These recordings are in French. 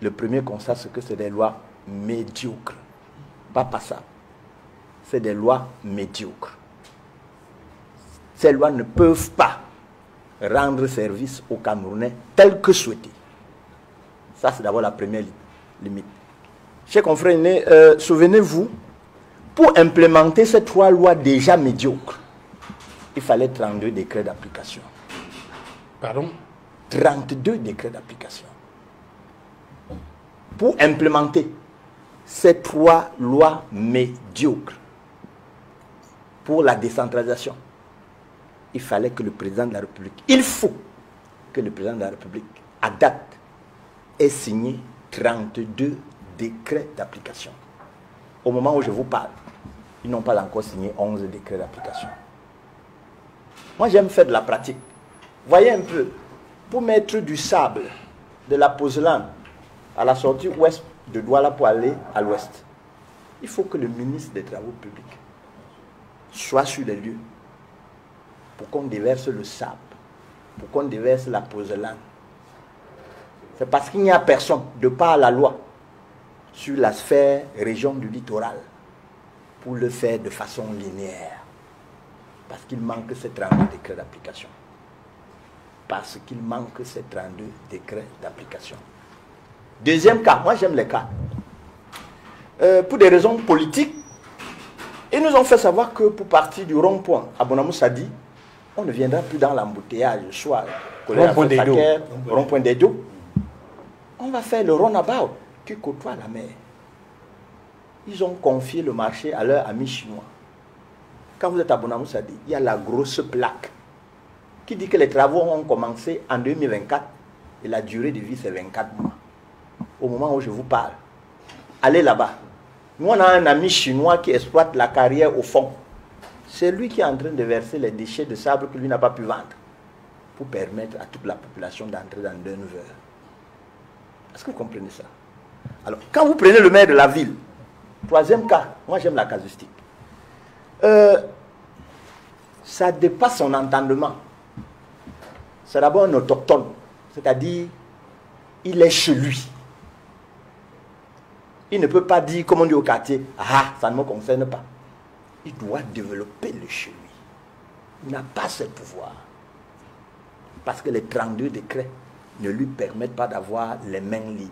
le premier constat, c'est que c'est des lois médiocres. Pas passables. C'est des lois médiocres. Ces lois ne peuvent pas rendre service aux Camerounais tel que souhaité. Ça, c'est d'abord la première limite. Chers confrères aînés, souvenez-vous, pour implémenter ces 3 lois déjà médiocres, il fallait 32 décrets d'application. Pardon? 32 décrets d'application. Pour implémenter ces 3 lois médiocres pour la décentralisation, il fallait que le président de la République, il faut que le président de la République, à date, ait signé 32 décrets d'application. Au moment où je vous parle, ils n'ont pas encore signé 11 décrets d'application. Moi, j'aime faire de la pratique. Voyez un peu, pour mettre du sable de la Pozelane à la sortie ouest de Douala pour aller à l'ouest, il faut que le ministre des Travaux publics soit sur les lieux pour qu'on déverse le sable, pour qu'on déverse la Pozelane. C'est parce qu'il n'y a personne, de par la loi, sur la sphère région du littoral, pour le faire de façon linéaire. Parce qu'il manque ces 32 décrets d'application. Parce qu'il manque ces 32 décrets d'application. Deuxième cas, moi j'aime les cas. Pour des raisons politiques, ils nous ont fait savoir que pour partir du rond-point à Bonamoussadi, on ne viendra plus dans l'embouteillage, soit rond-point des dos. On va faire le runabout qui côtoie la mer. Ils ont confié le marché à leurs amis chinois. Quand vous êtes à Bonamoussadi, il y a la grosse plaque qui dit que les travaux ont commencé en 2024 et la durée de vie c'est 24 mois. Au moment où je vous parle, allez là-bas. Nous on a un ami chinois qui exploite la carrière au fond. C'est lui qui est en train de verser les déchets de sable que lui n'a pas pu vendre pour permettre à toute la population d'entrer dans 2 heures. Est-ce que vous comprenez ça? Alors, quand vous prenez le maire de la ville, troisième cas, moi j'aime la casuistique. Ça dépasse son entendement. C'est d'abord un autochtone, c'est-à-dire il est chez lui. Il ne peut pas dire, comme on dit au quartier, ah, ça ne me concerne pas. Il doit développer le chez lui. Il n'a pas ce pouvoir. Parce que les 32 décrets ne lui permettent pas d'avoir les mains libres.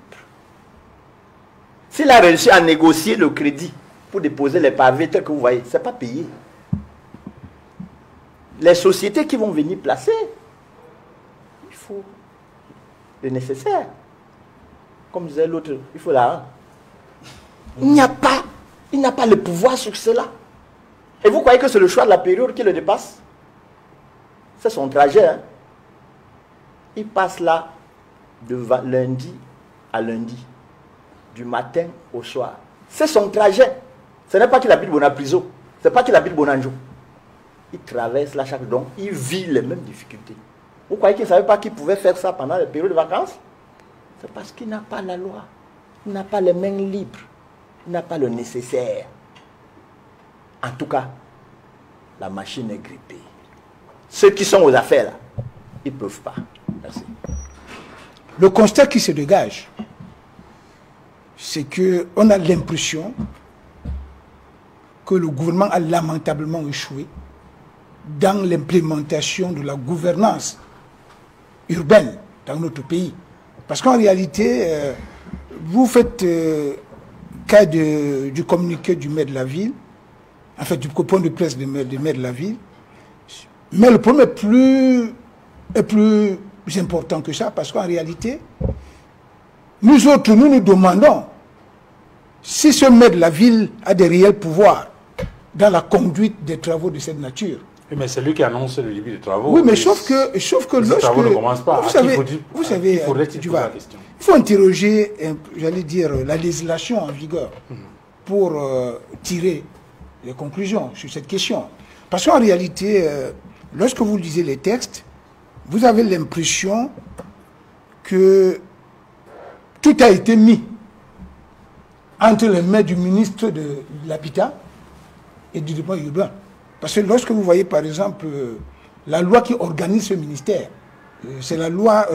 S'il a réussi à négocier le crédit pour déposer les pavés tels que vous voyez, ce n'est pas payé. Les sociétés qui vont venir placer, il faut le nécessaire. Comme disait l'autre, il faut l'argent. Il n'a pas le pouvoir sur cela. Et vous croyez que c'est le choix de la période qui le dépasse? C'est son trajet. Hein? Il passe là de lundi à lundi, du matin au soir. C'est son trajet. Ce n'est pas qu'il habite Bonapriso, ce n'est pas qu'il habite Bonanjo. Il traverse là chaque jour, il vit les mêmes difficultés. Vous croyez qu'il ne savait pas qu'il pouvait faire ça pendant les périodes de vacances? C'est parce qu'il n'a pas la loi. Il n'a pas les mains libres. Il n'a pas le nécessaire. En tout cas, la machine est grippée. Ceux qui sont aux affaires, là, ils ne peuvent pas. Merci. Le constat qui se dégage, c'est qu'on a l'impression que le gouvernement a lamentablement échoué dans l'implémentation de la gouvernance urbaine dans notre pays. Parce qu'en réalité, vous faites cas du communiqué du maire de la ville, en fait du point de presse du maire de la ville, mais le problème est plus important que ça, parce qu'en réalité, nous autres, nous nous demandons si ce maire de la ville a des réels pouvoirs dans la conduite des travaux de cette nature. Oui, mais c'est lui qui annonce le début des travaux. Oui, mais sauf que les travaux ne commencent pas. Vous savez, il faut interroger, j'allais dire, la législation en vigueur pour tirer les conclusions sur cette question. Parce qu'en réalité, lorsque vous lisez les textes, vous avez l'impression que tout a été mis entre les mains du ministre de l'Habitat et du développement urbain. Parce que lorsque vous voyez par exemple la loi qui organise ce ministère, c'est la loi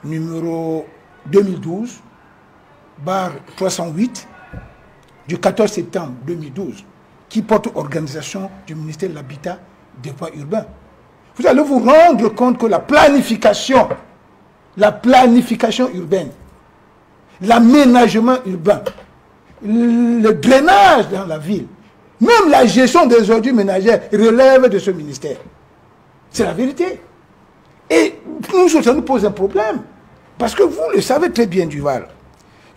numéro 2012 308 du 14 septembre 2012 qui porte organisation du ministère de l'Habitat et des Développement urbain. Vous allez vous rendre compte que la planification urbaine, l'aménagement urbain, le drainage dans la ville, même la gestion des ordures ménagères relève de ce ministère. C'est la vérité. Et ça nous pose un problème. Parce que vous le savez très bien, Duval.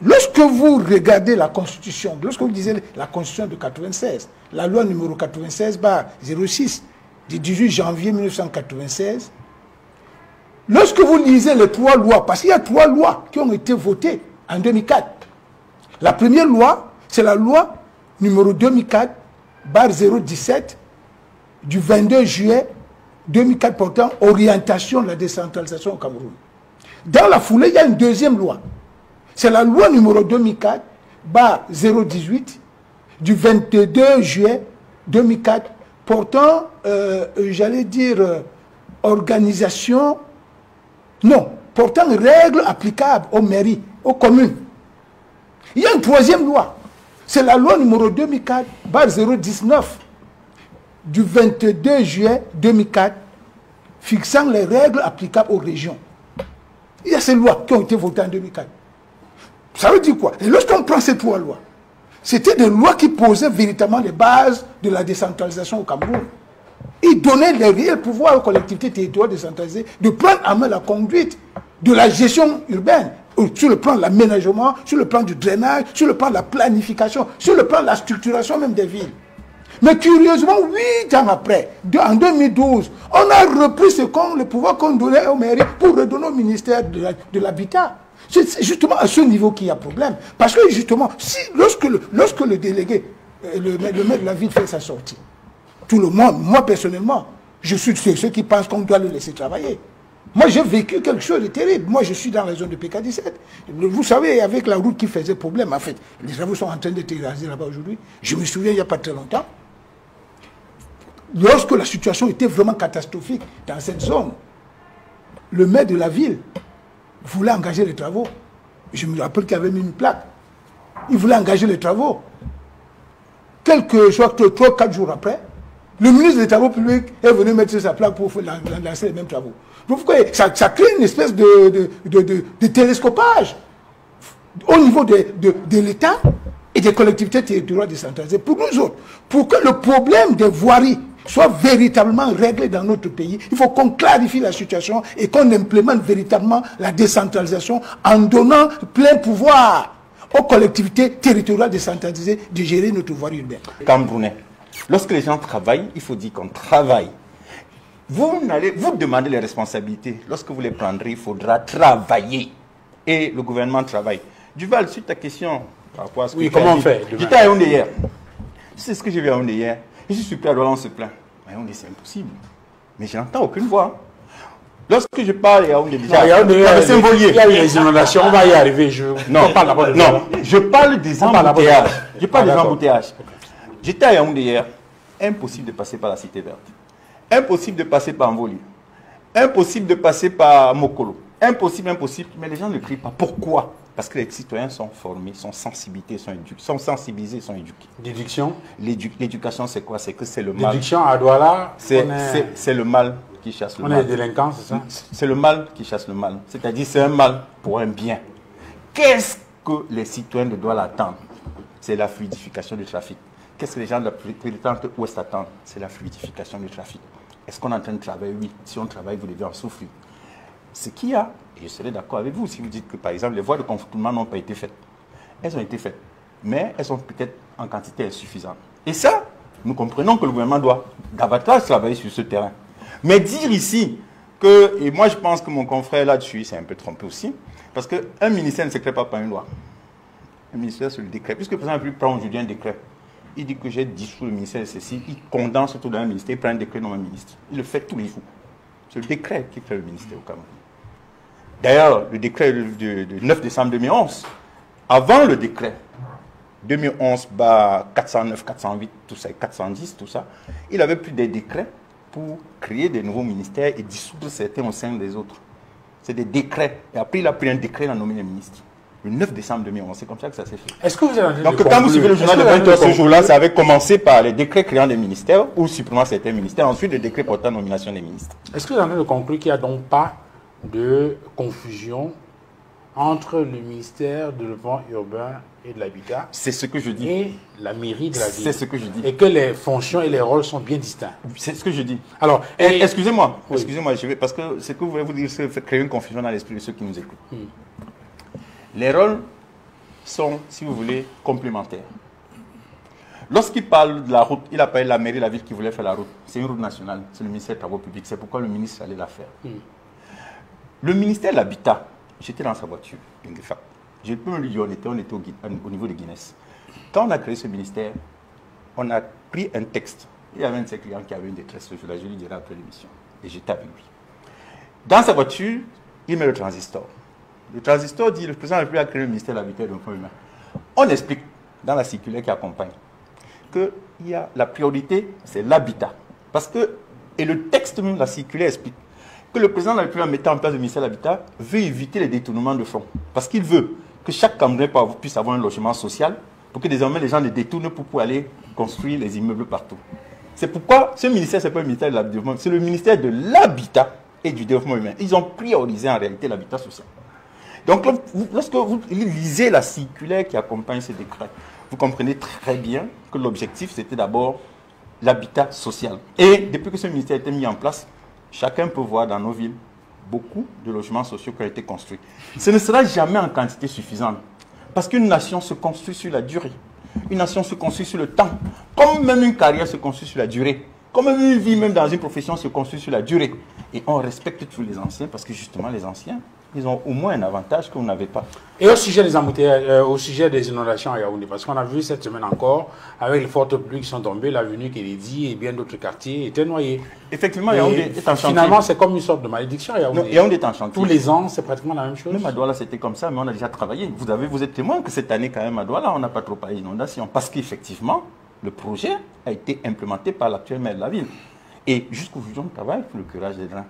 Lorsque vous regardez la Constitution, lorsque vous lisez la Constitution de 96, la loi numéro 96/06 du 18 janvier 1996, lorsque vous lisez les 3 lois, parce qu'il y a 3 lois qui ont été votées en 2004. La première loi, c'est la loi numéro 2004/017 du 22 juillet 2004 portant orientation de la décentralisation au Cameroun. Dans la foulée, il y a une deuxième loi. C'est la loi numéro 2004/018 du 22 juillet 2004 portant, portant règles applicables aux mairies, aux communes. Il y a une troisième loi. C'est la loi numéro 2004/019 du 22 juillet 2004 fixant les règles applicables aux régions. Il y a ces lois qui ont été votées en 2004. Ça veut dire quoi? Et lorsqu'on prend ces 3 lois, c'était des lois qui posaient véritablement les bases de la décentralisation au Cameroun. Ils donnaient les réels pouvoirs aux collectivités territoriales décentralisées de prendre en main la conduite de la gestion urbaine, sur le plan de l'aménagement, sur le plan du drainage, sur le plan de la planification, sur le plan de la structuration même des villes. Mais curieusement, 8 ans après, en 2012, on a repris le pouvoir qu'on donnait aux mairies pour redonner au ministère de l'Habitat. C'est justement à ce niveau qu'il y a problème. Parce que justement, lorsque le délégué, le maire de la ville fait sa sortie, tout le monde, moi personnellement, je suis de ceux qui pensent qu'on doit le laisser travailler. Moi, j'ai vécu quelque chose de terrible. Moi, je suis dans la zone de PK17. Vous savez, avec la route qui faisait problème, en fait, les travaux sont en train d'être réalisés là-bas aujourd'hui. Je me souviens, il n'y a pas très longtemps, lorsque la situation était vraiment catastrophique dans cette zone, le maire de la ville voulait engager les travaux. Je me rappelle qu'il avait mis une plaque. Il voulait engager les travaux. Quelques jours, 3-4 jours après, le ministre des Travaux publics est venu mettre sur sa plaque pour lancer les mêmes travaux. Donc, vous voyez, ça crée une espèce de télescopage au niveau de l'État et des collectivités territoriales décentralisées. Pour nous autres, pour que le problème des voiries soit véritablement réglé dans notre pays, il faut qu'on clarifie la situation et qu'on implémente véritablement la décentralisation en donnant plein pouvoir aux collectivités territoriales décentralisées de gérer notre voirie urbaine. Camerounais, lorsque les gens travaillent, il faut dire qu'on travaille. Vous demandez les responsabilités. Lorsque vous les prendrez, il faudra travailler. Et le gouvernement travaille. Duval, sur ta question par rapport à ce que oui, comment on fait? J'étais à Yaoundé hier. C'est ce que j'ai vu à Yaoundé hier. Je suis super loin, on se plaint. Mais Yaoundé, c'est impossible. Mais je n'entends aucune voix. Lorsque je parle à Yaoundé, déjà, il y a les inondations, on va y arriver. Non, je parle des embouteillages. Je parle des embouteillages. J'étais à Yaoundé hier. Impossible de passer par la Cité Verte. Impossible de passer par Mvoli. Impossible de passer par Mokolo. Impossible. Mais les gens ne crient pas. Pourquoi? Parce que les citoyens sont formés, sont sensibilisés, sont éduqués. L'éducation? L'éducation, c'est quoi? C'est que c'est le mal. L'éducation à Douala, c'est le mal qui chasse le mal. On est des délinquants, c'est ça? C'est le mal qui chasse le mal. C'est-à-dire, c'est un mal pour un bien. Qu'est-ce que les citoyens de Douala attendent? C'est la fluidification du trafic. Qu'est-ce que les gens de la péritante ouest attendent? C'est la fluidification du trafic. Est-ce qu'on est en train de travailler? Oui. Si on travaille, vous devez en souffrir. Ce qu'il y a, et je serai d'accord avec vous si vous dites que, par exemple, les voies de contournement n'ont pas été faites. Elles ont été faites, mais elles sont peut-être en quantité insuffisante. Et ça, nous comprenons que le gouvernement doit davantage travailler sur ce terrain. Mais dire ici que, et moi je pense que mon confrère là-dessus s'est un peu trompé aussi, parce qu'un ministère ne se crée pas par une loi. Un ministère, c'est le décret. Puisque, par exemple, il prend aujourd'hui un décret. Il dit que j'ai dissous le ministère de ceci, il condense tout dans un ministère, il prend un décret dans un ministre. Il le fait tous les jours. C'est le décret qui crée le ministère au Cameroun. D'ailleurs, le décret du 9 décembre 2011, avant le décret 2011-409, 408, tout ça, 410, tout ça, il avait pris des décrets pour créer des nouveaux ministères et dissoudre certains au sein des autres. C'est des décrets. Et après, il a pris un décret, il a nommé les ministres. le 9 décembre 2011. C'est comme ça que ça s'est fait. Est-ce que vous avez Donc quand vous suivez le journal de 20 heures ce jour-là, ça avait commencé par les décrets créant des ministères ou supprimant certains ministères, ensuite les décrets portant nomination des ministres. Est-ce que vous avez en train de conclure qu'il n'y a donc pas de confusion entre le ministère du développement urbain et de l'habitat C'est ce que je dis. et la mairie de la ville? C'est ce que je dis. Et que les fonctions et les rôles sont bien distincts? C'est ce que je dis. Alors, Excusez-moi, Oui. excusez-moi, parce que ce que vous voulez vous dire, c'est créer une confusion dans l'esprit de ceux qui nous écoutent. Les rôles sont, si vous voulez, complémentaires. Lorsqu'il parle de la route, il a parlé de la mairie de la ville qui voulait faire la route. C'est une route nationale, c'est le ministère des Travaux publics. C'est pourquoi le ministre allait la faire. Le ministère de l'Habitat, j'étais dans sa voiture, je peux me le dire, on était au niveau de Guinness. Quand on a créé ce ministère, on a pris un texte. Il y avait un de ses clients qui avait une détresse, je lui dirai après l'émission. Et j'étais avec lui. Dans sa voiture, il met le transistor. Le transistor dit, le président de la République a créé le ministère de l'Habitat et de l'Emploi humain. On explique dans la circulaire qui accompagne que la priorité, c'est l'habitat. Parce que, et le texte même de la circulaire explique que le président de la République, en mettant en place le ministère de l'Habitat, veut éviter les détournements de fonds. Parce qu'il veut que chaque Camerounais puisse avoir un logement social pour que désormais les gens les détournent pour pouvoir aller construire les immeubles partout. C'est pourquoi ce ministère, ce n'est pas le ministère de l'Habitat, c'est le ministère de l'Habitat et du Développement humain. Ils ont priorisé en réalité l'habitat social. Donc, lorsque vous lisez la circulaire qui accompagne ces décrets, vous comprenez très bien que l'objectif, c'était d'abord l'habitat social. Et depuis que ce ministère a été mis en place, chacun peut voir dans nos villes beaucoup de logements sociaux qui ont été construits. Ce ne sera jamais en quantité suffisante. Parce qu'une nation se construit sur la durée. Une nation se construit sur le temps. Comme même une carrière se construit sur la durée. Comme même une vie, même dans une profession, se construit sur la durée. Et on respecte tous les anciens parce que justement, les anciens, ils ont au moins un avantage que vous n'avez pas. Et au sujet des embouteillages, au sujet des inondations à Yaoundé, parce qu'on a vu cette semaine encore, avec les fortes pluies qui sont tombées, l'avenue Kennedy et bien d'autres quartiers étaient noyés. Effectivement, Yaoundé est en chantier. Finalement, c'est comme une sorte de malédiction à Yaoundé. Non, Yaoundé est en chantier. Tous les ans, c'est pratiquement la même chose. Même à Douala, c'était comme ça, mais on a déjà travaillé. Vous êtes témoin que cette année, quand même, à Douala, on n'a pas trop parlé d'inondation. Parce qu'effectivement, le projet a été implémenté par l'actuel maire de la ville. Et jusqu'aujourd'hui, on travaille pour le curage des drains.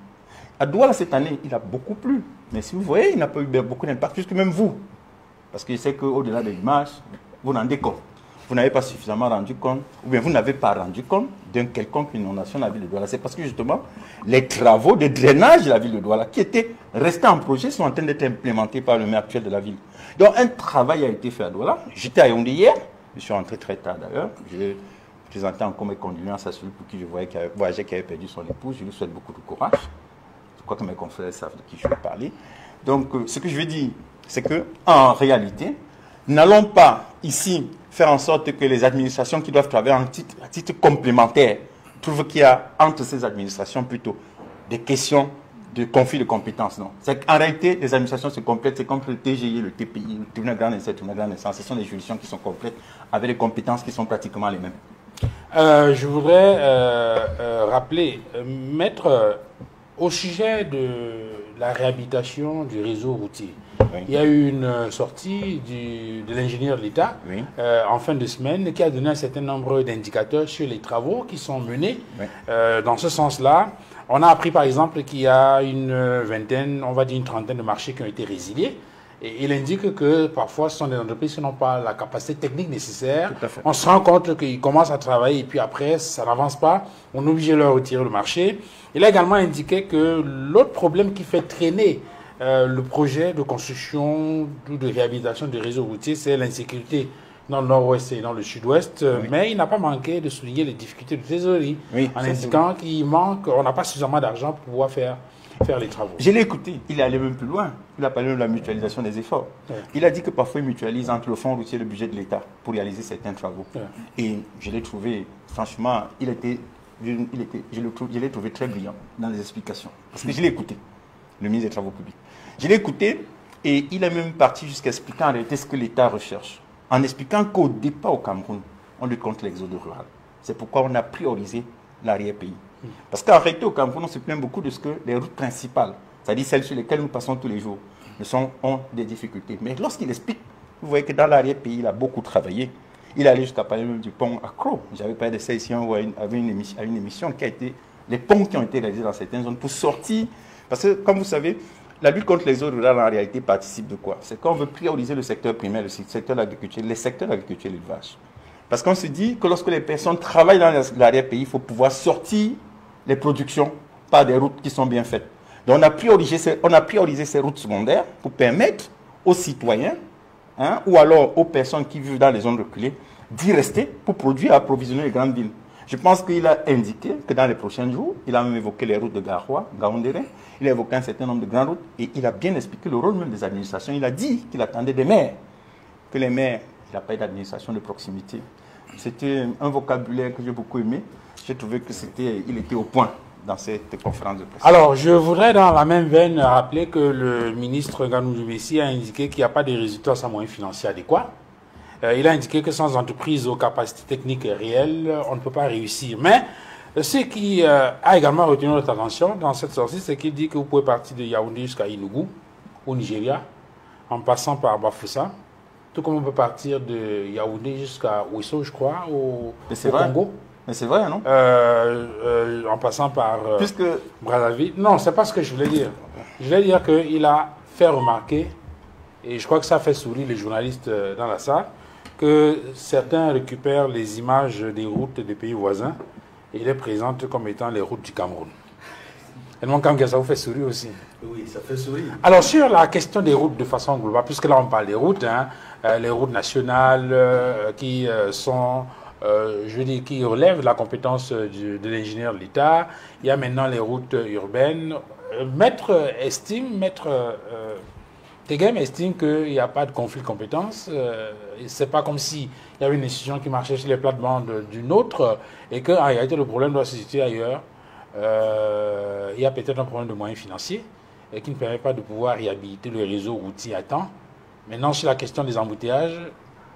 À Douala, cette année, il a beaucoup plu. Mais si vous voyez, il n'a pas eu beaucoup d'impact, puisque même vous, parce que je sais qu'au-delà des images, vous rendez compte. Vous n'avez pas suffisamment rendu compte, ou bien vous n'avez pas rendu compte d'une quelconque inondation de la ville de Douala. C'est parce que justement, les travaux de drainage de la ville de Douala, qui étaient restés en projet, sont en train d'être implémentés par le maire actuel de la ville. Donc un travail a été fait à Douala. J'étais à Yaoundé hier, je suis rentré très tard d'ailleurs. J'ai présenté encore mes condoléances à celui pour qui je voyais qui avait perdu son épouse. Je lui souhaite beaucoup de courage. Je crois que mes confrères savent de qui je vais parler. Donc, ce que je veux dire, c'est qu'en réalité, n'allons pas ici faire en sorte que les administrations qui doivent travailler à titre complémentaire trouvent qu'il y a entre ces administrations plutôt des questions de conflit de compétences. Non. C'est qu'en réalité, les administrations se complètent. C'est comme le TGI, le TPI, le tribunal grande instance, le tribunal grande instance. Ce sont des juridictions qui sont complètes avec des compétences qui sont pratiquement les mêmes. Je voudrais rappeler, Maître, au sujet de la réhabilitation du réseau routier, oui. Il y a eu une sortie de l'ingénieur de l'État oui. En fin de semaine qui a donné un certain nombre d'indicateurs sur les travaux qui sont menés. Oui. Dans ce sens-là, on a appris par exemple qu'il y a une vingtaine, on va dire une trentaine de marchés qui ont été résiliés. Et il indique que parfois ce sont des entreprises qui n'ont pas la capacité technique nécessaire. On se rend compte qu'ils commencent à travailler et puis après ça n'avance pas. On est obligé de leur retirer le marché. Il a également indiqué que l'autre problème qui fait traîner le projet de construction ou de réhabilitation du réseau routier, c'est l'insécurité dans le nord-ouest et dans le sud-ouest. Oui. Mais il n'a pas manqué de souligner les difficultés de trésorerie oui, en indiquant qu'il manque, on n'a pas suffisamment d'argent pour pouvoir faire les travaux. Je l'ai écouté, il est allé même plus loin. Il a parlé de la mutualisation des efforts. Ouais. Il a dit que parfois il mutualise entre le fonds routier et le budget de l'État pour réaliser certains travaux. Ouais. Et je l'ai trouvé, franchement, je l'ai trouvé très brillant dans les explications. Parce que je l'ai écouté, le ministre des Travaux publics. Je l'ai écouté et il est même parti jusqu'à expliquer en réalité ce que l'État recherche. En expliquant qu'au départ au Cameroun, on lutte contre l'exode rural. C'est pourquoi on a priorisé l'arrière-pays. Parce qu'en réalité, au Cameroun, on se plaint beaucoup de ce que les routes principales, c'est-à-dire celles sur lesquelles nous passons tous les jours, ont des difficultés. Mais lorsqu'il explique, vous voyez que dans l'arrière-pays, il a beaucoup travaillé. Il allait jusqu'à parler même du pont Accro. J'avais parlé de ça ici à une émission qui a été les ponts qui ont été réalisés dans certaines zones pour sortir. Parce que, comme vous savez, La lutte contre les zones rurales, en réalité, participe de quoi? C'est qu'on veut prioriser le secteur primaire, le secteur de l'agriculture, les secteurs de l'agriculture et de l'élevage. Parce qu'on se dit que lorsque les personnes travaillent dans l'arrière-pays, il faut pouvoir sortir les productions par des routes qui sont bien faites. Donc on a priorisé ces routes secondaires pour permettre aux citoyens, hein, ou alors aux personnes qui vivent dans les zones reculées, d'y rester pour produire et approvisionner les grandes villes. Je pense qu'il a indiqué que dans les prochains jours, il a même évoqué les routes de Garoua, Gaoundéré, il a évoqué un certain nombre de grandes routes et il a bien expliqué le rôle même des administrations. Il a dit qu'il attendait des maires, que les maires, il n'a pas eu d'administration de proximité. C'était un vocabulaire que j'ai beaucoup aimé. J'ai trouvé qu'il était au point dans cette conférence de presse. Alors, je voudrais dans la même veine rappeler que le ministre Nganou Messi a indiqué qu'il n'y a pas de résultats sans moyens financiers adéquats. Il a indiqué que sans entreprise aux capacités techniques réelles, on ne peut pas réussir. Mais ce qui a également retenu notre attention dans cette sortie, c'est qu'il dit que vous pouvez partir de Yaoundé jusqu'à Enugu, au Nigeria, en passant par Bafoussa, tout comme on peut partir de Yaoundé jusqu'à Ouesso, je crois, au Congo. Mais c'est vrai, non? En passant par Brazzaville. Non, c'est pas ce que je voulais dire. Je voulais dire qu'il a fait remarquer, et je crois que ça fait sourire les journalistes dans la salle, que certains récupèrent les images des routes des pays voisins et les présentent comme étant les routes du Cameroun. Et donc, quand ça vous fait sourire aussi. Oui, ça fait sourire. Alors, sur la question des routes de façon globale, puisque là on parle des routes, hein, les routes nationales qui sont, je veux dire, qui relèvent de la compétence de l'ingénieur de l'État, il y a maintenant les routes urbaines. Maître Tegem estime qu'il n'y a pas de conflit de compétences. C'est pas comme s'il y avait une institution qui marchait sur les plates-bandes d'une autre et qu'en réalité le problème doit se situer ailleurs. Il y a peut-être un problème de moyens financiers et qui ne permet pas de pouvoir réhabiliter le réseau routier à temps. Maintenant, sur la question des embouteillages,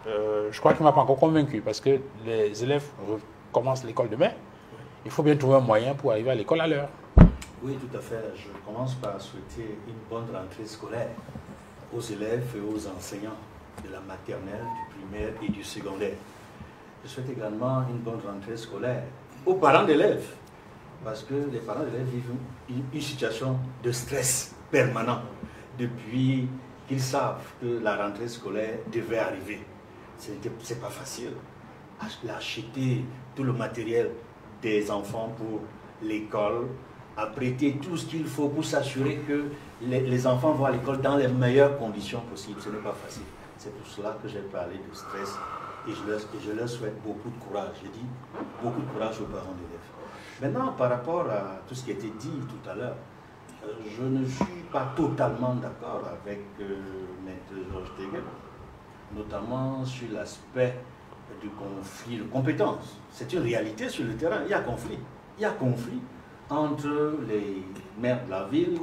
je crois qu'il ne m'a pas encore convaincu parce que les élèves recommencent l'école demain. Il faut bien trouver un moyen pour arriver à l'école à l'heure. Oui, tout à fait. Je commence par souhaiter une bonne rentrée scolaire aux élèves et aux enseignants de la maternelle, du primaire et du secondaire. Je souhaite également une bonne rentrée scolaire aux parents d'élèves, parce que les parents d'élèves vivent une situation de stress permanent depuis qu'ils savent que la rentrée scolaire devait arriver. C'est pas facile d'acheter tout le matériel des enfants pour l'école, à prêter tout ce qu'il faut pour s'assurer que les enfants vont à l'école dans les meilleures conditions possibles. Ce n'est pas facile. C'est pour cela que j'ai parlé de stress et je leur souhaite beaucoup de courage. J'ai dit beaucoup de courage aux parents d'élèves. Maintenant, par rapport à tout ce qui a été dit tout à l'heure, je ne suis pas totalement d'accord avec Maître Georges Tegem, notamment sur l'aspect du conflit de compétences. C'est une réalité sur le terrain. Il y a conflit. Il y a conflit entre les maires de la ville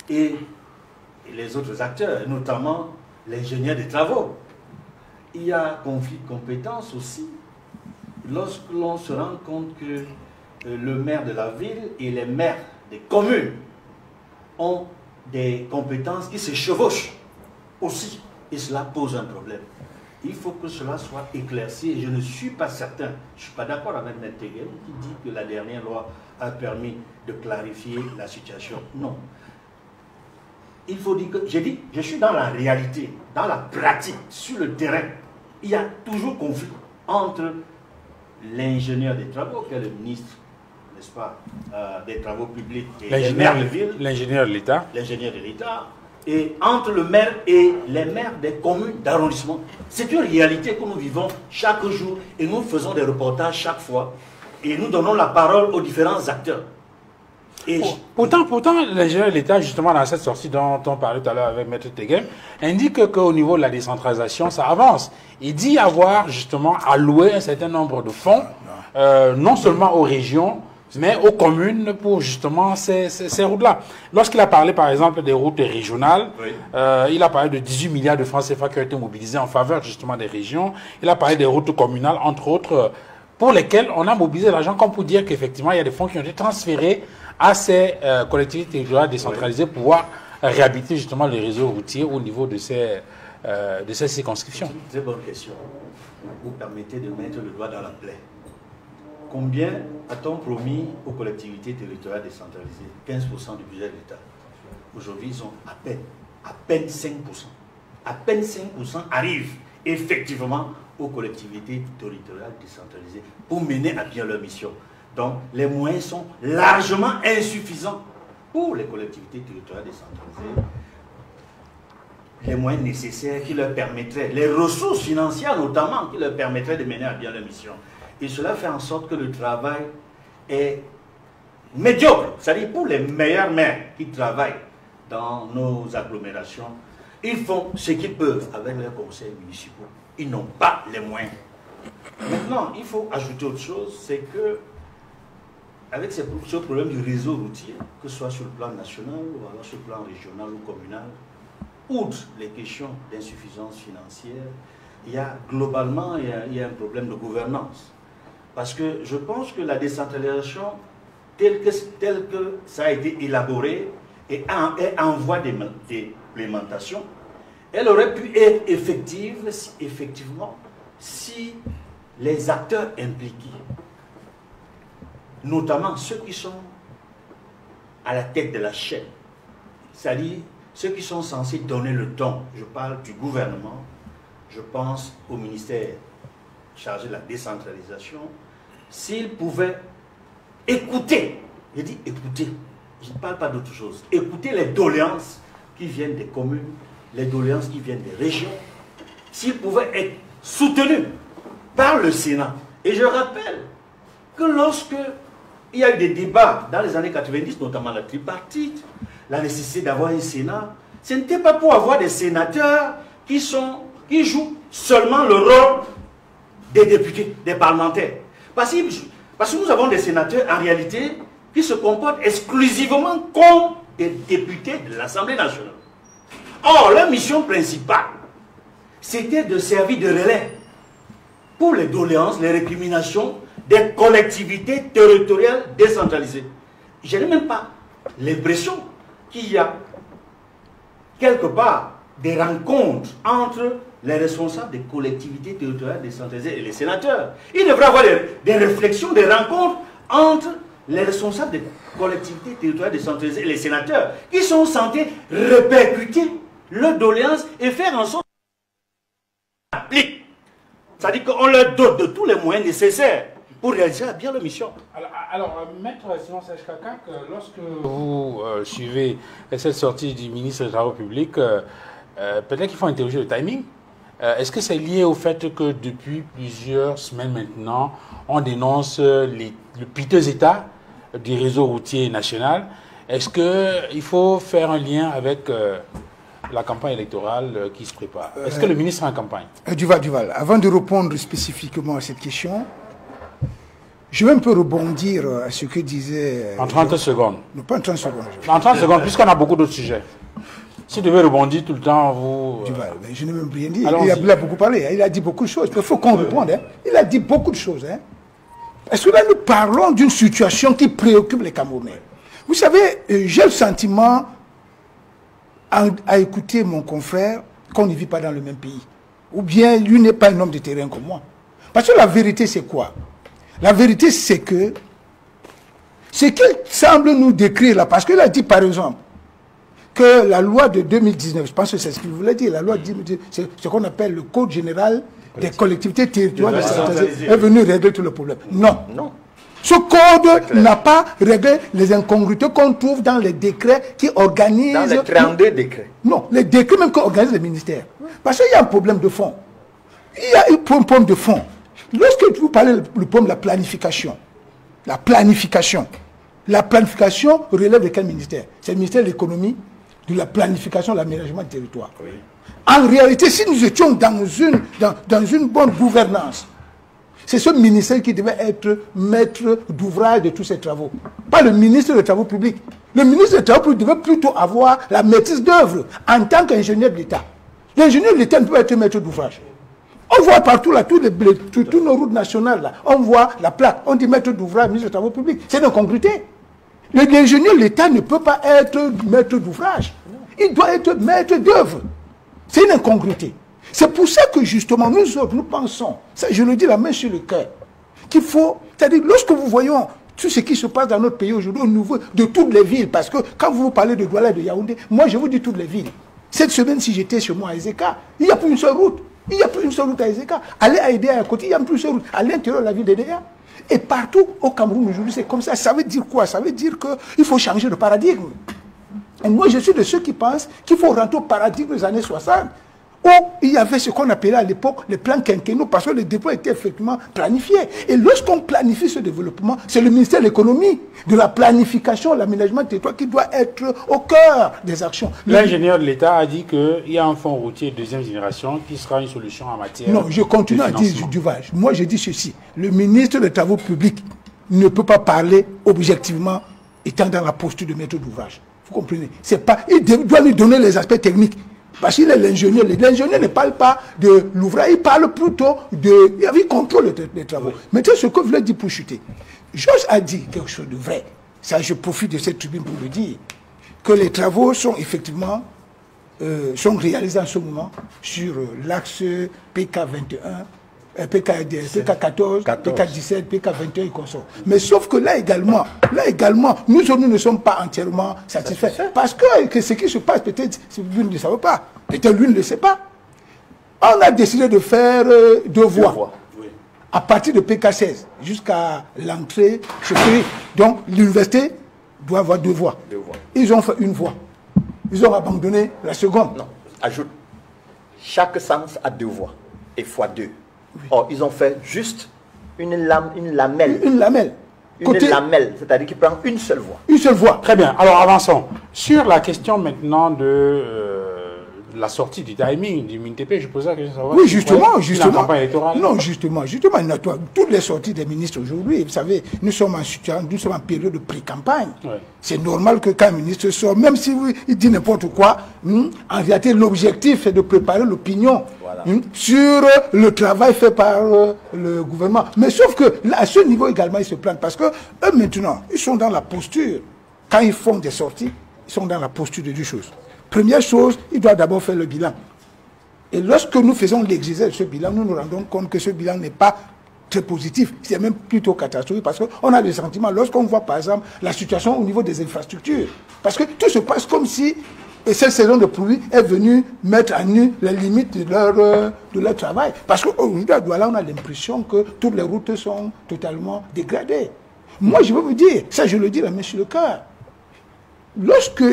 et les autres acteurs, notamment l'ingénieur des travaux. Il y a conflit de compétences aussi lorsque l'on se rend compte que le maire de la ville et les maires des communes ont des compétences qui se chevauchent aussi. Et cela pose un problème. Il faut que cela soit éclairci. Et je ne suis pas certain, je ne suis pas d'accord avec M. Tegem qui dit que la dernière loi a permis de clarifier la situation. Non. Il faut dire que, j'ai dit, je suis dans la réalité, dans la pratique, sur le terrain. Il y a toujours conflit entre l'ingénieur des travaux, qui est le ministre, n'est-ce pas, des travaux publics et l'ingénieur de ville, l'ingénieur de l'État, et entre le maire et les maires des communes d'arrondissement. C'est une réalité que nous vivons chaque jour et nous faisons des reportages chaque fois et nous donnons la parole aux différents acteurs. Et pourtant, l'ingénieur de l'État, justement, dans cette sortie dont on parlait tout à l'heure avec M. Tegem, indique qu'au niveau de la décentralisation, ça avance. Il dit avoir, justement, alloué un certain nombre de fonds, non seulement aux régions, mais aux communes pour, justement, ces routes-là. Lorsqu'il a parlé, par exemple, des routes régionales, oui. Il a parlé de 18 milliards de francs CFA qui ont été mobilisés en faveur, justement, des régions. Il a parlé des routes communales, entre autres, pour lesquelles on a mobilisé l'argent, comme pour dire qu'effectivement, il y a des fonds qui ont été transférés à ces collectivités territoriales décentralisées pour pouvoir réhabiliter justement les réseaux routiers au niveau de ces circonscriptions. C'est une très bonne question. Vous permettez de mettre le doigt dans la plaie. Combien a-t-on promis aux collectivités territoriales décentralisées? 15% du budget de l'État. Aujourd'hui, ils ont à peine 5%. À peine 5% arrivent effectivement aux collectivités territoriales décentralisées pour mener à bien leur mission. Donc, les moyens sont largement insuffisants pour les collectivités territoriales décentralisées. Les moyens nécessaires qui leur permettraient, les ressources financières notamment, qui leur permettraient de mener à bien leur mission. Et cela fait en sorte que le travail est médiocre. C'est-à-dire pour les meilleurs maires qui travaillent dans nos agglomérations, ils font ce qu'ils peuvent avec leurs conseils municipaux. Ils n'ont pas les moyens. Maintenant, il faut ajouter autre chose, c'est que avec ce problème du réseau routier, que ce soit sur le plan national ou alors sur le plan régional ou communal, outre les questions d'insuffisance financière, il y a globalement il y a un problème de gouvernance. Parce que je pense que la décentralisation, telle que ça a été élaboré et en voie d'implémentation, elle aurait pu être effective si les acteurs impliqués, notamment ceux qui sont à la tête de la chaîne, c'est-à-dire ceux qui sont censés donner le ton, je parle du gouvernement, je pense au ministère chargé de la décentralisation, s'ils pouvaient écouter, je dis écouter, je ne parle pas d'autre chose, écouter les doléances qui viennent des communes, les doléances qui viennent des régions, s'ils pouvaient être soutenus par le Sénat. Et je rappelle que lorsque il y a eu des débats dans les années 90, notamment la tripartite, la nécessité d'avoir un Sénat, ce n'était pas pour avoir des sénateurs qui jouent seulement le rôle des députés, des parlementaires. Parce que nous avons des sénateurs, en réalité, qui se comportent exclusivement comme des députés de l'Assemblée nationale. Or, leur mission principale, c'était de servir de relais pour les doléances, les récriminations des collectivités territoriales décentralisées. Je n'ai même pas l'impression qu'il y a quelque part des rencontres entre les responsables des collectivités territoriales décentralisées et les sénateurs. Il devrait y avoir des réflexions, des rencontres entre les responsables des collectivités territoriales décentralisées et les sénateurs qui sont censés répercuter leurs doléances et faire en sorte qu'ils appliquent. C'est-à-dire qu'on leur dote de tous les moyens nécessaires pour réaliser bien leur mission. Alors Maître Simon Serge-Kaka, lorsque vous suivez cette sortie du ministre des Travaux publics, peut-être qu'il faut interroger le timing. Est-ce que c'est lié au fait que depuis plusieurs semaines maintenant, on dénonce le piteux état du réseau routier national? Est-ce qu'il faut faire un lien avec la campagne électorale qui se prépare? Est-ce que le ministre est en campagne? Duval, avant de répondre spécifiquement à cette question, je vais un peu rebondir à ce que disait... En 30 secondes. Non, pas en 30 secondes. En 30 secondes, puisqu'on a beaucoup d'autres sujets. Si vous devez rebondir tout le temps, vous... Duval, mais je n'ai même rien dit. Il a beaucoup parlé, il a dit beaucoup de choses. Il faut qu'on réponde. Hein. Il a dit beaucoup de choses. Hein. Parce que là, nous parlons d'une situation qui préoccupe les Camerounais. Vous savez, j'ai le sentiment, à écouter mon confrère, qu'on ne vit pas dans le même pays. Ou bien, lui n'est pas un homme de terrain comme moi. Parce que la vérité, c'est quoi? La vérité, c'est que ce qu'il semble nous décrire là, parce qu'il a dit par exemple que la loi de 2019, je pense que c'est ce qu'il voulait dire, la loi de 2019, c'est ce qu'on appelle le Code général des collectivités territoriales est venu régler tout le problème. Non. Non. Ce code n'a pas réglé les incongruités qu'on trouve dans les décrets qui organisent... Dans les 32 décrets. Non, les décrets même qui organisent les ministères. Parce qu'il y a un problème de fond. Il y a un problème de fond. Lorsque vous parlez du problème de la planification relève de quel ministère? C'est le ministère de l'économie, de la planification, de l'aménagement du territoire. Oui. En réalité, si nous étions dans une bonne gouvernance, c'est ce ministère qui devait être maître d'ouvrage de tous ces travaux. Pas le ministre des Travaux publics. Le ministre des Travaux publics devait plutôt avoir la maîtrise d'œuvre en tant qu'ingénieur de l'État. L'ingénieur de l'État ne peut pas être maître d'ouvrage. On voit partout là, toutes nos routes nationales là, on voit la plaque, on dit maître d'ouvrage, ministre des Travaux publics. C'est une incongruité. L'ingénieur de l'État ne peut pas être maître d'ouvrage. Il doit être maître d'œuvre. C'est une incongruité. C'est pour ça que justement, nous autres, nous pensons, ça, je le dis la main sur le cœur, qu'il faut, c'est-à-dire lorsque vous voyons tout ce qui se passe dans notre pays aujourd'hui au niveau de toutes les villes. Parce que quand vous parlez de Douala et de Yaoundé, moi je vous dis toutes les villes. Cette semaine, si j'étais chez moi à Ezeka, il n'y a plus une seule route. Il n'y a plus une seule route à Ezeka. Allez à Edea à côté, il n'y a plus une seule route. À l'intérieur de la ville d'Edea. Et partout au Cameroun aujourd'hui, c'est comme ça. Ça veut dire quoi? Ça veut dire qu'il faut changer de paradigme. Et moi, je suis de ceux qui pensent qu'il faut rentrer au paradigme des années 60. Où il y avait ce qu'on appelait à l'époque les plans quinquennaux, parce que le développement était effectivement planifié. Et lorsqu'on planifie ce développement, c'est le ministère de l'économie, de la planification, l'aménagement du territoire qui doit être au cœur des actions. L'ingénieur de l'État a dit qu'il y a un fonds routier deuxième génération qui sera une solution en matière. Non, je continue à dire du vache. Moi, je dis ceci. Le ministre des Travaux publics ne peut pas parler objectivement étant dans la posture de maître d'ouvrage. Vous comprenez? C'est pas, il doit lui donner les aspects techniques. Parce qu'il est l'ingénieur. L'ingénieur ne parle pas de l'ouvrage, il parle plutôt de... Il contrôle les travaux. Maintenant, ce que vous voulez dire pour chuter. Georges a dit quelque chose de vrai. Ça, je profite de cette tribune pour le dire. Que les travaux sont effectivement sont réalisés en ce moment sur l'axe PK21, PK14, PK17, PK21 et consorts. Mais sauf que là également, nous ne sommes pas entièrement satisfaits. Parce que ce qui se passe, peut-être, lui ne le savez pas. Peut-être lui ne le sait pas. On a décidé de faire deux voies. Oui. À partir de PK16 jusqu'à l'entrée chez Ferry. Donc l'université doit avoir deux voies. Ils ont fait une voie. Ils ont abandonné la seconde. Non, ajoute. Chaque sens a deux voies. Et fois deux. Oui. Or, ils ont fait juste une lamelle. Une lamelle. Une lamelle, c'est-à-dire qu'il prend une seule voie. Une seule voie. Très bien. Alors, avançons. Sur la question maintenant de la sortie du timing du MINTP, je pose la question. Oui, justement. La campagne électorale. Non, justement. Toutes les sorties des ministres aujourd'hui, vous savez, nous sommes en période de pré-campagne. Oui. C'est normal que quand un ministre sort, même si il dit n'importe quoi, en réalité, l'objectif, c'est de préparer l'opinion sur le travail fait par le gouvernement. Mais sauf que là, à ce niveau également, ils se plaignent parce que eux, maintenant, ils sont dans la posture. Quand ils font des sorties, ils sont dans la posture de deux choses. Première chose, ils doivent d'abord faire le bilan. Et lorsque nous faisons l'exercice de ce bilan, nous nous rendons compte que ce bilan n'est pas très positif. C'est même plutôt catastrophique parce qu'on a des sentiments. Lorsqu'on voit par exemple la situation au niveau des infrastructures. Parce que tout se passe comme si cette saison de pluie est venue mettre à nu les limites de leur travail. Parce qu'aujourd'hui à Douala, on a l'impression que toutes les routes sont totalement dégradées. Moi, je veux vous dire, ça je le dis la main sur le cœur. Lorsque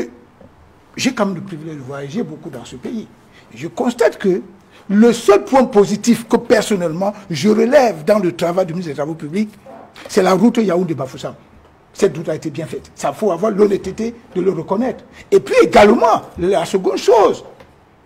j'ai quand même le privilège de voyager beaucoup dans ce pays, je constate que le seul point positif que personnellement je relève dans le travail du ministre des Travaux publics, c'est la route Yaoundé-Bafoussam. Cette route a été bien faite. Ça faut avoir l'honnêteté de le reconnaître. Et puis également, la seconde chose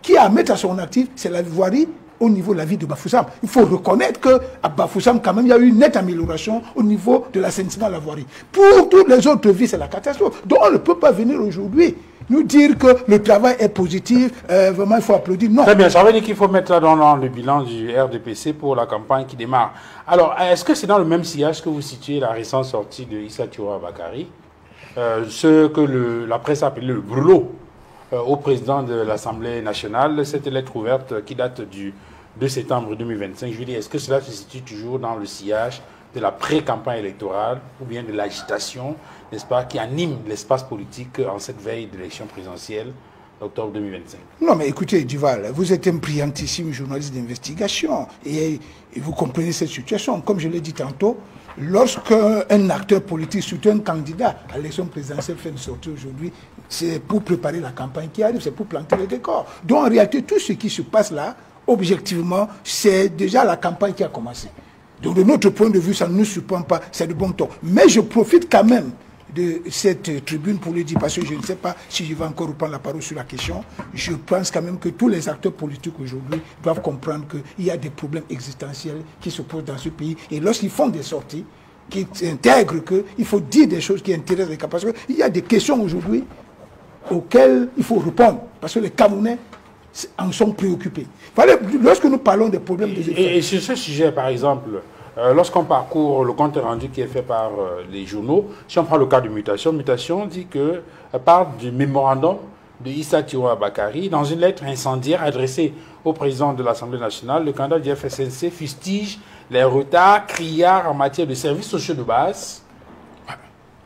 qui a à mettre à son actif, c'est la voirie au niveau de la ville de Bafoussam. Il faut reconnaître qu'à Bafoussam, quand même, il y a eu une nette amélioration au niveau de l'assainissement de la voirie. Pour toutes les autres villes, c'est la catastrophe. Donc on ne peut pas venir aujourd'hui nous dire que le travail est positif, vraiment il faut applaudir. Non. Très bien, ça veut dire qu'il faut mettre là dans le bilan du RDPC pour la campagne qui démarre. Alors, est-ce que c'est dans le même sillage que vous situez la récente sortie de Issa Thioura Bakary, ce que la presse a appelé le brûlot au président de l'Assemblée nationale, cette lettre ouverte qui date du 2 septembre 2025. Je lui dis, est-ce que cela se situe toujours dans le sillage de la pré-campagne électorale ou bien de l'agitation, n'est-ce pas, qui anime l'espace politique en cette veille d'élection présidentielle d'octobre 2025? Non, mais écoutez, Duval, vous êtes un brillantissime journaliste d'investigation et vous comprenez cette situation. Comme je l'ai dit tantôt, lorsqu'un acteur politique, surtout un candidat à l'élection présidentielle fait une sortie aujourd'hui, c'est pour préparer la campagne qui arrive, c'est pour planter le décor. Donc en réalité, tout ce qui se passe là, objectivement, c'est déjà la campagne qui a commencé. Donc de notre point de vue, ça ne nous surprend pas, c'est de bon ton. Mais je profite quand même de cette tribune pour le dire, parce que je ne sais pas si je vais encore reprendre la parole sur la question. Je pense quand même que tous les acteurs politiques aujourd'hui doivent comprendre qu'il y a des problèmes existentiels qui se posent dans ce pays. Et lorsqu'ils font des sorties, qui intègrent qu'il faut dire des choses qui intéressent les cas. Parce qu'il y a des questions aujourd'hui auxquelles il faut répondre. Parce que les Camerounais en sont préoccupés. Lorsque nous parlons des problèmes des effets... Et sur ce sujet, par exemple, lorsqu'on parcourt le compte rendu qui est fait par les journaux, si on prend le cas de Mutation, Mutation dit que, à part du mémorandum de Issa Thioura Bakary, dans une lettre incendiaire adressée au président de l'Assemblée nationale, le candidat du FSNC fustige les retards criards en matière de services sociaux de base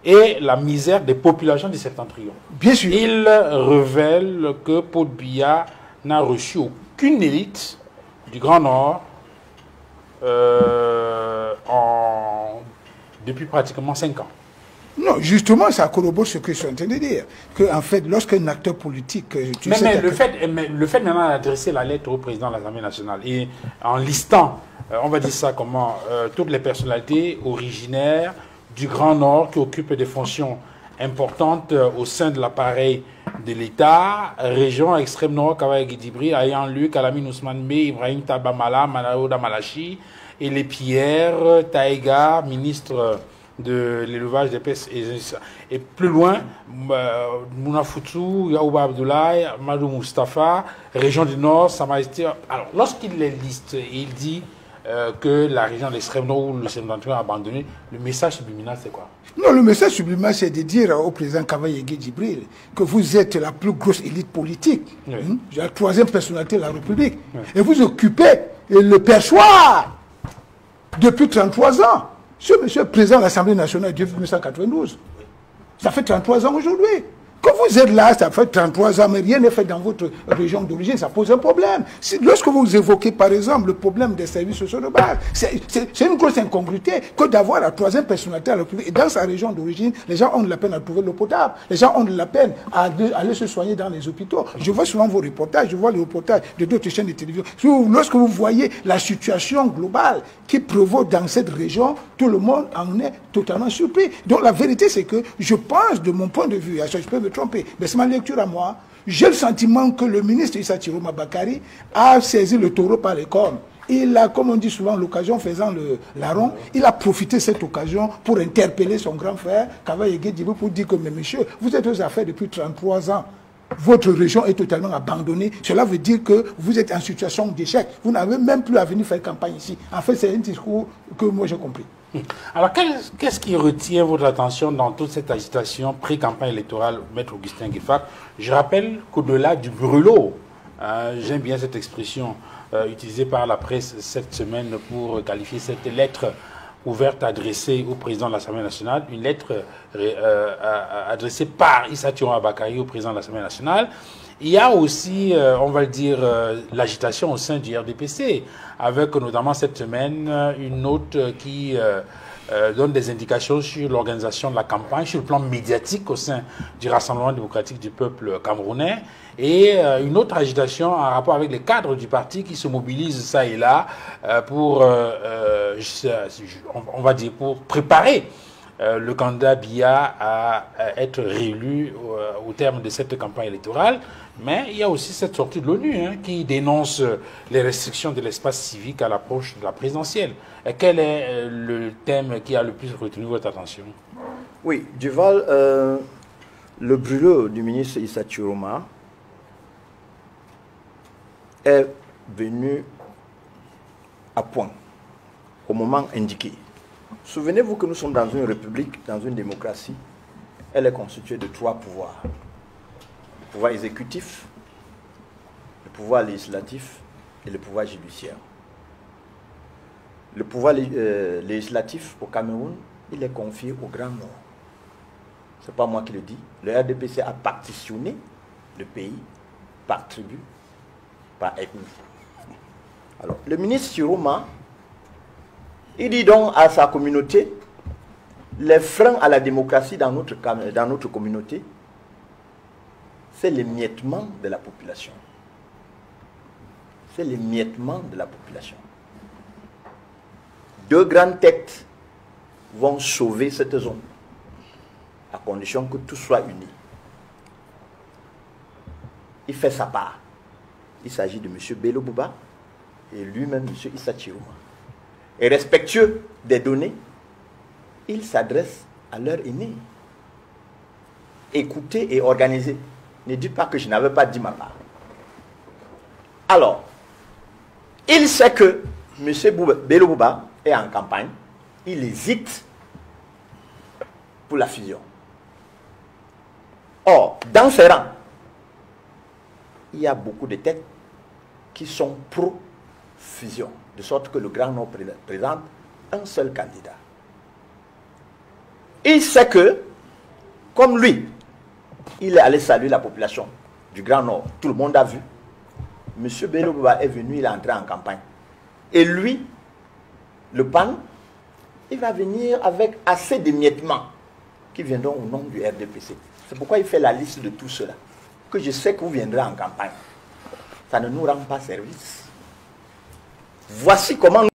et la misère des populations du septentrion. Bien sûr. Il révèle que Paul Biya n'a reçu aucune élite du Grand Nord depuis pratiquement 5 ans. Non, justement, ça corrobore ce que je suis en train de dire. Que, en fait, lorsqu'un acteur politique... Mais le fait maintenant d'adresser la lettre au président de l'Assemblée nationale et en listant, on va dire ça comment, toutes les personnalités originaires du Grand Nord qui occupent des fonctions importantes au sein de l'appareil de l'État, région extrême nord, Kawai Guidibri, Ayan Luc, Alamine Ousmane Bey, Ibrahim Tabamala, Manaouda Malachi, et les Pierre, Taïga, ministre de l'élevage d'épices et plus loin, Mouna Foutou, Yaouba Abdoulaye, Madou Mustafa, région du Nord, Sa Majesté. Alors, lorsqu'il les liste, il dit que la région de l'extrême nord ou le septentrion a abandonné, le message subliminal, c'est quoi? Non, le message subliminal, c'est de dire au président Kavaye Djibril que vous êtes la plus grosse élite politique, la troisième personnalité de la République, et vous occupez le perchoir depuis 33 ans. Ce monsieur président de l'Assemblée nationale depuis 1992. Ça fait 33 ans aujourd'hui. Quand vous êtes là, ça fait 33 ans, mais rien n'est fait dans votre région d'origine, ça pose un problème. Lorsque vous évoquez, par exemple, le problème des services sociaux de base, c'est une grosse incongruité que d'avoir la troisième personnalité à la République. Et dans sa région d'origine, les gens ont de la peine à trouver l'eau potable. Les gens ont de la peine à aller se soigner dans les hôpitaux. Je vois souvent vos reportages, je vois les reportages de d'autres chaînes de télévision. Lorsque vous voyez la situation globale qui prévaut dans cette région, tout le monde en est totalement surpris. Donc la vérité, c'est que je pense, de mon point de vue, je peux me tromper, mais c'est ma lecture à moi, j'ai le sentiment que le ministre Issa Chiroma Bakari a saisi le taureau par les cornes. Il a, comme on dit souvent, l'occasion faisant le larron, il a profité de cette occasion pour interpeller son grand frère, Kavaye Djibril, pour dire que, mais monsieur, vous êtes aux affaires depuis 33 ans. Votre région est totalement abandonnée. Cela veut dire que vous êtes en situation d'échec. Vous n'avez même plus à venir faire campagne ici. En fait, c'est un discours que moi j'ai compris. Alors, qu'est-ce qui retient votre attention dans toute cette agitation pré-campagne électorale, Maître Augustin Gueffard? Je rappelle qu'au-delà du brûlot, j'aime bien cette expression utilisée par la presse cette semaine pour qualifier cette lettre ouverte adressée au président de l'Assemblée nationale, une lettre adressée par Issa Chiroma Bakari au président de l'Assemblée nationale. Il y a aussi, on va le dire, l'agitation au sein du RDPC, avec notamment cette semaine une note qui donne des indications sur l'organisation de la campagne, sur le plan médiatique au sein du Rassemblement démocratique du peuple camerounais, et une autre agitation en rapport avec les cadres du parti qui se mobilisent ça et là pour, on va dire, pour préparer le candidat Biya à être réélu au terme de cette campagne électorale. Mais il y a aussi cette sortie de l'ONU qui dénonce les restrictions de l'espace civique à l'approche de la présidentielle. Et quel est le thème qui a le plus retenu votre attention? Oui, Duval, le brûlot du ministre Issa Chiroma est venu à point, au moment indiqué. Souvenez-vous que nous sommes dans une république, dans une démocratie. Elle est constituée de 3 pouvoirs. Le pouvoir exécutif, le pouvoir législatif et le pouvoir judiciaire. Le pouvoir législatif au Cameroun, il est confié au Grand Nord. Ce n'est pas moi qui le dis. Le RDPC a partitionné le pays par tribu, par ethnie. Alors, le ministre Chiroma, il dit donc à sa communauté, les freins à la démocratie dans notre communauté, c'est l'émiettement de la population. C'est l'émiettement de la population. 2 grandes têtes vont sauver cette zone, à condition que tout soit uni. Il fait sa part. Il s'agit de M. Bello Bouba et lui-même, M. Issa Chiroma. Et respectueux des données, il s'adresse à leur aîné. Écoutez et organisez. Ne dites pas que je n'avais pas dit ma part. Alors, il sait que M. Bello Bouba est en campagne. Il hésite pour la fusion. Or, dans ses rangs, il y a beaucoup de têtes qui sont pro-fusion, de sorte que le Grand Nord présente un seul candidat. Il sait que Comme lui, il est allé saluer la population du Grand Nord. Tout le monde a vu. M. Bello Bouba est venu, il est entré en campagne. Et lui, le PAN, il va venir avec assez d'émiettements qui viendront au nom du RDPC. C'est pourquoi il fait la liste de tout cela. Que je sais que vous viendrez en campagne. Ça ne nous rend pas service. Voici comment